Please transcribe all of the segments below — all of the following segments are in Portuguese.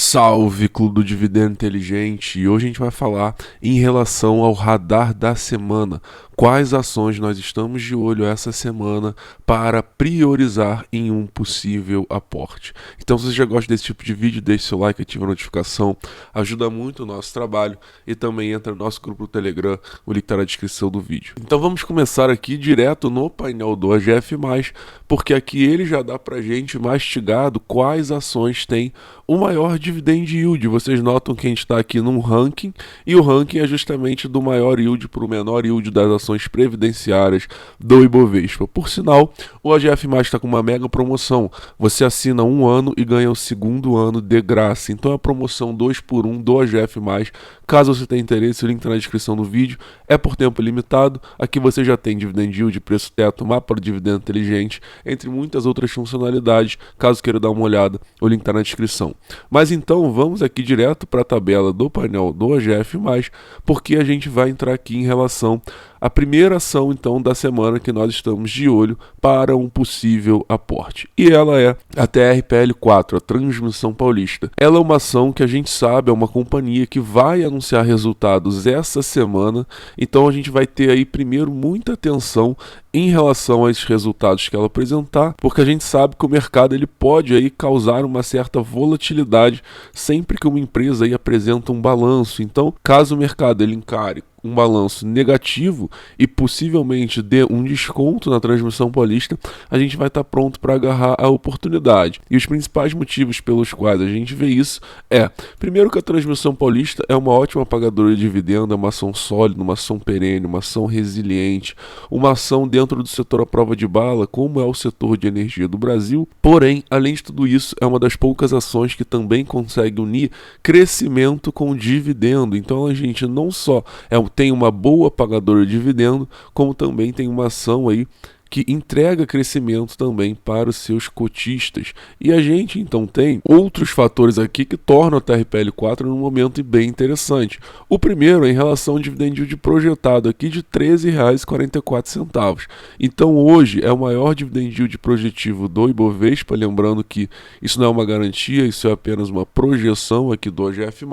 Salve, Clube do Dividendo Inteligente! E hoje a gente vai falar em relação ao radar da semana. Quais ações nós estamos de olho essa semana para priorizar em um possível aporte. Então, se você já gosta desse tipo de vídeo, deixe seu like, ative a notificação, ajuda muito o nosso trabalho e também entra no nosso grupo do Telegram, o link está na descrição do vídeo. Então vamos começar aqui direto no painel do AGF+, porque aqui ele já dá pra gente mastigado quais ações têm o maior dividend yield. Vocês notam que a gente está aqui num ranking, e o ranking é justamente do maior yield para o menor yield das ações previdenciárias do Ibovespa. Por sinal, o AGF+ está com uma mega promoção. Você assina um ano e ganha o segundo ano de graça. Então é a promoção 2 por 1 do AGF+. Caso você tenha interesse, o link está na descrição do vídeo. É por tempo limitado. Aqui você já tem dividend yield, preço teto, mapa do dividendo inteligente, entre muitas outras funcionalidades. Caso queira dar uma olhada, o link está na descrição. Mas então vamos aqui direto para a tabela do painel do AGF+, porque a gente vai entrar aqui em relação à primeira ação então da semana que nós estamos de olho para um possível aporte. E ela é a TRPL4, a Transmissão Paulista. Ela é uma ação que a gente sabe, é uma companhia que vai anunciar resultados essa semana, então a gente vai ter aí primeiro muita atenção em relação a esses resultados que ela apresentar, porque a gente sabe que o mercado ele pode aí causar uma certa volatilidade sempre que uma empresa aí apresenta um balanço. Então, caso o mercado ele encare um balanço negativo e possivelmente dê um desconto na Transmissão Paulista, a gente vai estar pronto para agarrar a oportunidade. E os principais motivos pelos quais a gente vê isso é, primeiro, que a Transmissão Paulista é uma ótima pagadora de dividendo, é uma ação sólida, uma ação perene, uma ação resiliente, uma ação dentro do setor à prova de bala, como é o setor de energia do Brasil. Porém, além de tudo isso, é uma das poucas ações que também consegue unir crescimento com dividendo. Então a gente não só tem uma boa pagadora de dividendo, como também tem uma ação aí que entrega crescimento também para os seus cotistas. E a gente então tem outros fatores aqui que tornam a TRPL4 num momento bem interessante. O primeiro é em relação ao dividend yield projetado aqui de R$ 13,44. Então hoje é o maior dividend yield projetivo do Ibovespa, lembrando que isso não é uma garantia, isso é apenas uma projeção aqui do AGF+.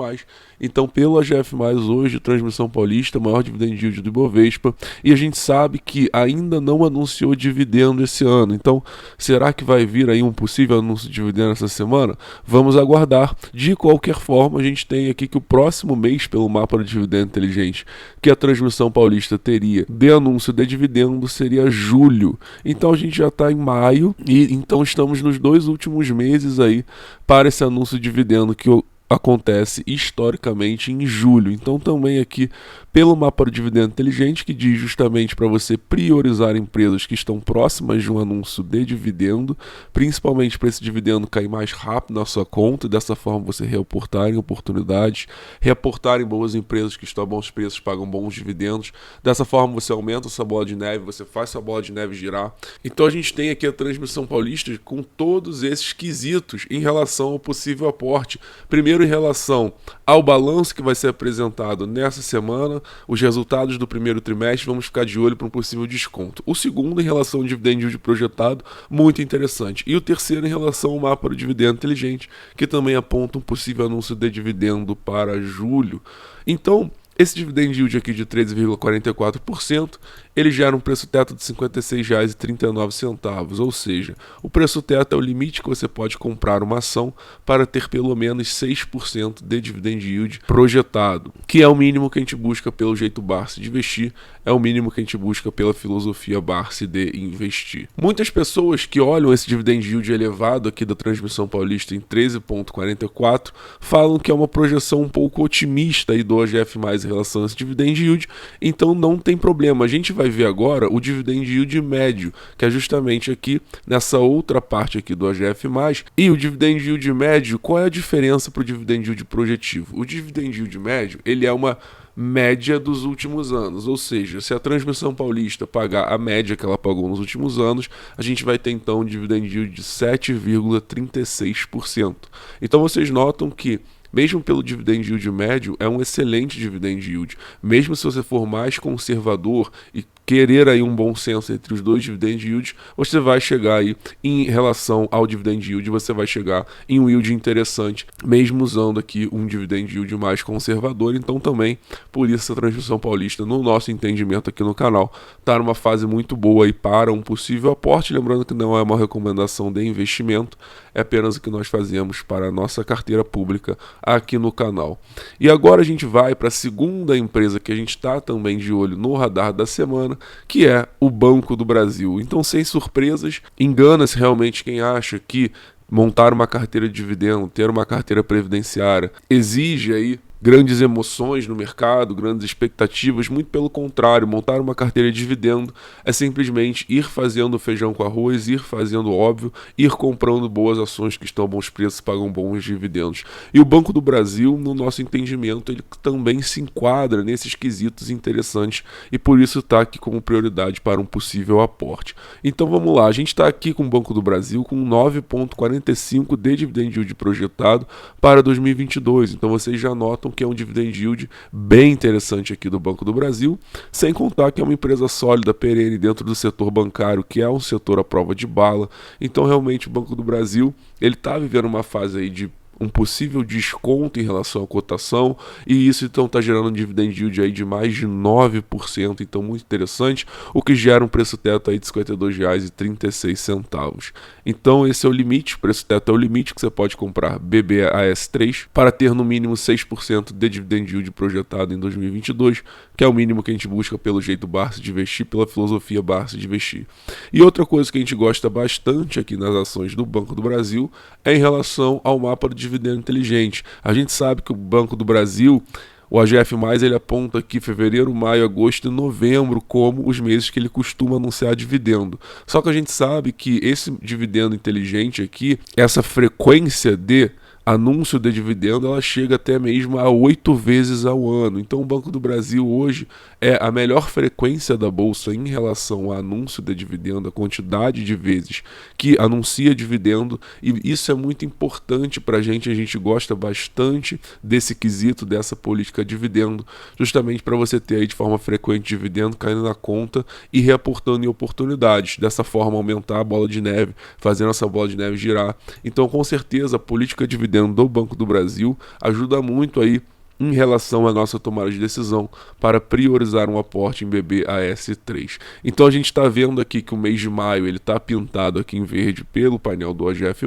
Então pelo AGF+, hoje, Transmissão Paulista, maior dividend yield do Ibovespa, e a gente sabe que ainda não anunciou dividendo esse ano. Então, será que vai vir aí um possível anúncio de dividendo essa semana? Vamos aguardar. De qualquer forma, a gente tem aqui que o próximo mês, pelo mapa do dividendo inteligente, que a Transmissão Paulista teria de anúncio de dividendo seria julho. Então a gente já está em maio e então estamos nos 2 últimos meses aí para esse anúncio de dividendo que acontece historicamente em julho. Então também aqui pelo mapa do dividendo inteligente, que diz justamente para você priorizar empresas que estão próximas de um anúncio de dividendo, principalmente para esse dividendo cair mais rápido na sua conta, e dessa forma você reportar em oportunidades, reportar em boas empresas que estão a bons preços, pagam bons dividendos. Dessa forma você aumenta sua bola de neve, você faz sua bola de neve girar. Então a gente tem aqui a Transmissão Paulista com todos esses quesitos em relação ao possível aporte. Primeiro, em relação ao balanço que vai ser apresentado nessa semana, os resultados do primeiro trimestre, vamos ficar de olho para um possível desconto. O segundo, em relação ao dividend yield projetado, muito interessante. E o terceiro, em relação ao mapa do dividendo inteligente, que também aponta um possível anúncio de dividendo para julho. Então, esse dividend yield aqui de 13,44%, ele gera um preço teto de R$ 56,39, ou seja, o preço teto é o limite que você pode comprar uma ação para ter pelo menos 6% de dividend yield projetado, que é o mínimo que a gente busca pelo jeito Barsi de investir, é o mínimo que a gente busca pela filosofia Barsi de investir. Muitas pessoas que olham esse dividend yield elevado aqui da Transmissão Paulista em 13,44 falam que é uma projeção um pouco otimista aí do AGF+, em relação a esse dividend yield, então não tem problema. A gente vai ver agora o dividend yield médio, que é justamente aqui nessa outra parte aqui do AGF+, e o dividend yield médio, qual é a diferença para o dividend yield projetivo? O dividend yield médio, ele é uma média dos últimos anos, ou seja, se a Transmissão Paulista pagar a média que ela pagou nos últimos anos, a gente vai ter então um dividend yield de 7,36%. Então vocês notam que mesmo pelo dividend yield médio, é um excelente dividend yield. Mesmo se você for mais conservador e querer aí um bom senso entre os dois dividend yields, você vai chegar aí em relação ao dividend yield, você vai chegar em um yield interessante, mesmo usando aqui um dividend yield mais conservador. Então também, por isso a Transmissão Paulista, no nosso entendimento aqui no canal, está numa fase muito boa aí para um possível aporte, lembrando que não é uma recomendação de investimento, é apenas o que nós fazemos para a nossa carteira pública aqui no canal. E agora a gente vai para a segunda empresa que a gente está também de olho no radar da semana, que é o Banco do Brasil. Então, sem surpresas, engana-se realmente quem acha que montar uma carteira de dividendo, ter uma carteira previdenciária, exige aí grandes emoções no mercado, grandes expectativas. Muito pelo contrário, montar uma carteira de dividendo é simplesmente ir fazendo feijão com arroz, ir fazendo óbvio, ir comprando boas ações que estão a bons preços, pagam bons dividendos. E o Banco do Brasil, no nosso entendimento, ele também se enquadra nesses quesitos interessantes e por isso está aqui como prioridade para um possível aporte. Então vamos lá, a gente está aqui com o Banco do Brasil com 9,45 de dividend yield projetado para 2022. Então vocês já notam que é um dividend yield bem interessante aqui do Banco do Brasil, sem contar que é uma empresa sólida, perene dentro do setor bancário, que é um setor à prova de bala. Então realmente o Banco do Brasil, ele está vivendo uma fase aí de um possível desconto em relação à cotação, e isso então está gerando um dividend yield aí de mais de 9%, então muito interessante, o que gera um preço teto aí de R$ 52,36. Então esse é o limite, o preço teto é o limite que você pode comprar BBAS3 para ter no mínimo 6% de dividend yield projetado em 2022, que é o mínimo que a gente busca pelo jeito Barça de investir, pela filosofia Barça de investir. E outra coisa que a gente gosta bastante aqui nas ações do Banco do Brasil é em relação ao mapa de dividendo inteligente. A gente sabe que o Banco do Brasil, o AGF+, ele aponta aqui fevereiro, maio, agosto e novembro como os meses que ele costuma anunciar dividendo. Só que a gente sabe que esse dividendo inteligente aqui, essa frequência de anúncio de dividendo, ela chega até mesmo a 8 vezes ao ano. Então o Banco do Brasil hoje é a melhor frequência da Bolsa em relação ao anúncio de dividendo, a quantidade de vezes que anuncia dividendo, e isso é muito importante para a gente gosta bastante desse quesito, dessa política de dividendo, justamente para você ter aí de forma frequente dividendo caindo na conta e reaportando em oportunidades, dessa forma aumentar a bola de neve, fazendo essa bola de neve girar. Então com certeza a política de dividendo do Banco do Brasil ajuda muito aí em relação à nossa tomada de decisão para priorizar um aporte em BBAS3. Então a gente está vendo aqui que o mês de maio ele está pintado aqui em verde pelo painel do AGF+,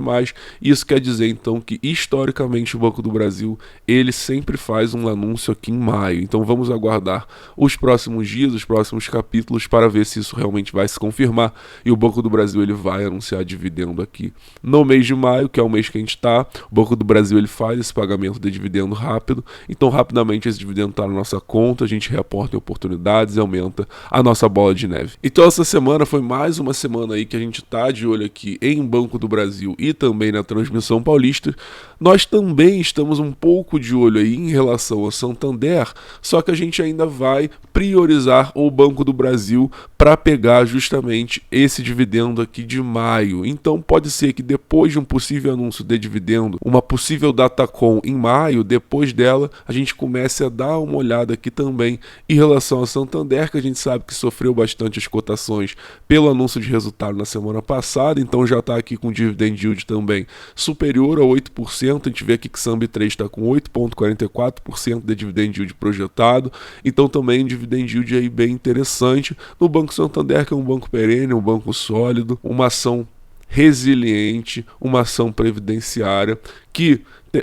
isso quer dizer então que historicamente o Banco do Brasil ele sempre faz um anúncio aqui em maio. Então vamos aguardar os próximos dias, os próximos capítulos para ver se isso realmente vai se confirmar e o Banco do Brasil ele vai anunciar dividendo aqui no mês de maio, que é o mês que a gente está. O Banco do Brasil ele faz esse pagamento de dividendo rápido. Então, rapidamente, esse dividendo está na nossa conta, a gente reporta em oportunidades e aumenta a nossa bola de neve. Então, essa semana foi mais uma semana aí que a gente está de olho aqui em Banco do Brasil e também na Transmissão Paulista. Nós também estamos um pouco de olho aí em relação ao Santander, só que a gente ainda vai priorizar o Banco do Brasil para pegar justamente esse dividendo aqui de maio. Então, pode ser que depois de um possível anúncio de dividendo, uma possível Datacom em maio, depois dela, a gente comece a dar uma olhada aqui também em relação ao Santander, que a gente sabe que sofreu bastante as cotações pelo anúncio de resultado na semana passada, então já está aqui com dividend yield também superior a 8%, a gente vê aqui que SAMB3 está com 8,44% de dividend yield projetado, então também um dividend yield aí bem interessante no Banco Santander, que é um banco perene, um banco sólido, uma ação resiliente, uma ação previdenciária que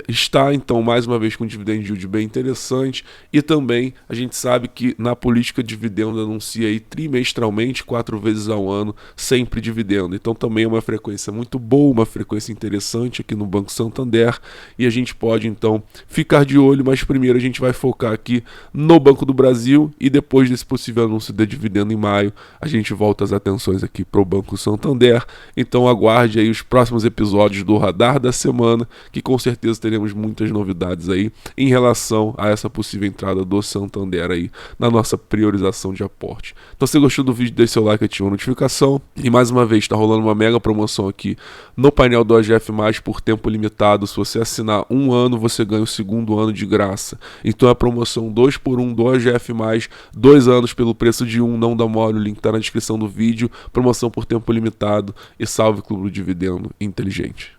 está então mais uma vez com um dividend yield bem interessante, e também a gente sabe que na política de dividendo anuncia aí trimestralmente 4 vezes ao ano sempre dividendo, então também é uma frequência muito boa, uma frequência interessante aqui no Banco Santander, e a gente pode então ficar de olho, mas primeiro a gente vai focar aqui no Banco do Brasil e depois desse possível anúncio de dividendo em maio a gente volta as atenções aqui para o Banco Santander. Então aguarde aí os próximos episódios do Radar da Semana, que com certeza certeza teremos muitas novidades aí em relação a essa possível entrada do Santander aí na nossa priorização de aporte. Então, se você gostou do vídeo, deixe seu like, ative a notificação. E mais uma vez, está rolando uma mega promoção aqui no painel do OGF+, por tempo limitado. Se você assinar um ano, você ganha o segundo ano de graça. Então, é a promoção 2x1 do OGF+, 2 anos pelo preço de um, não dá mole, o link está na descrição do vídeo. Promoção por tempo limitado e salve Clube do Dividendo Inteligente.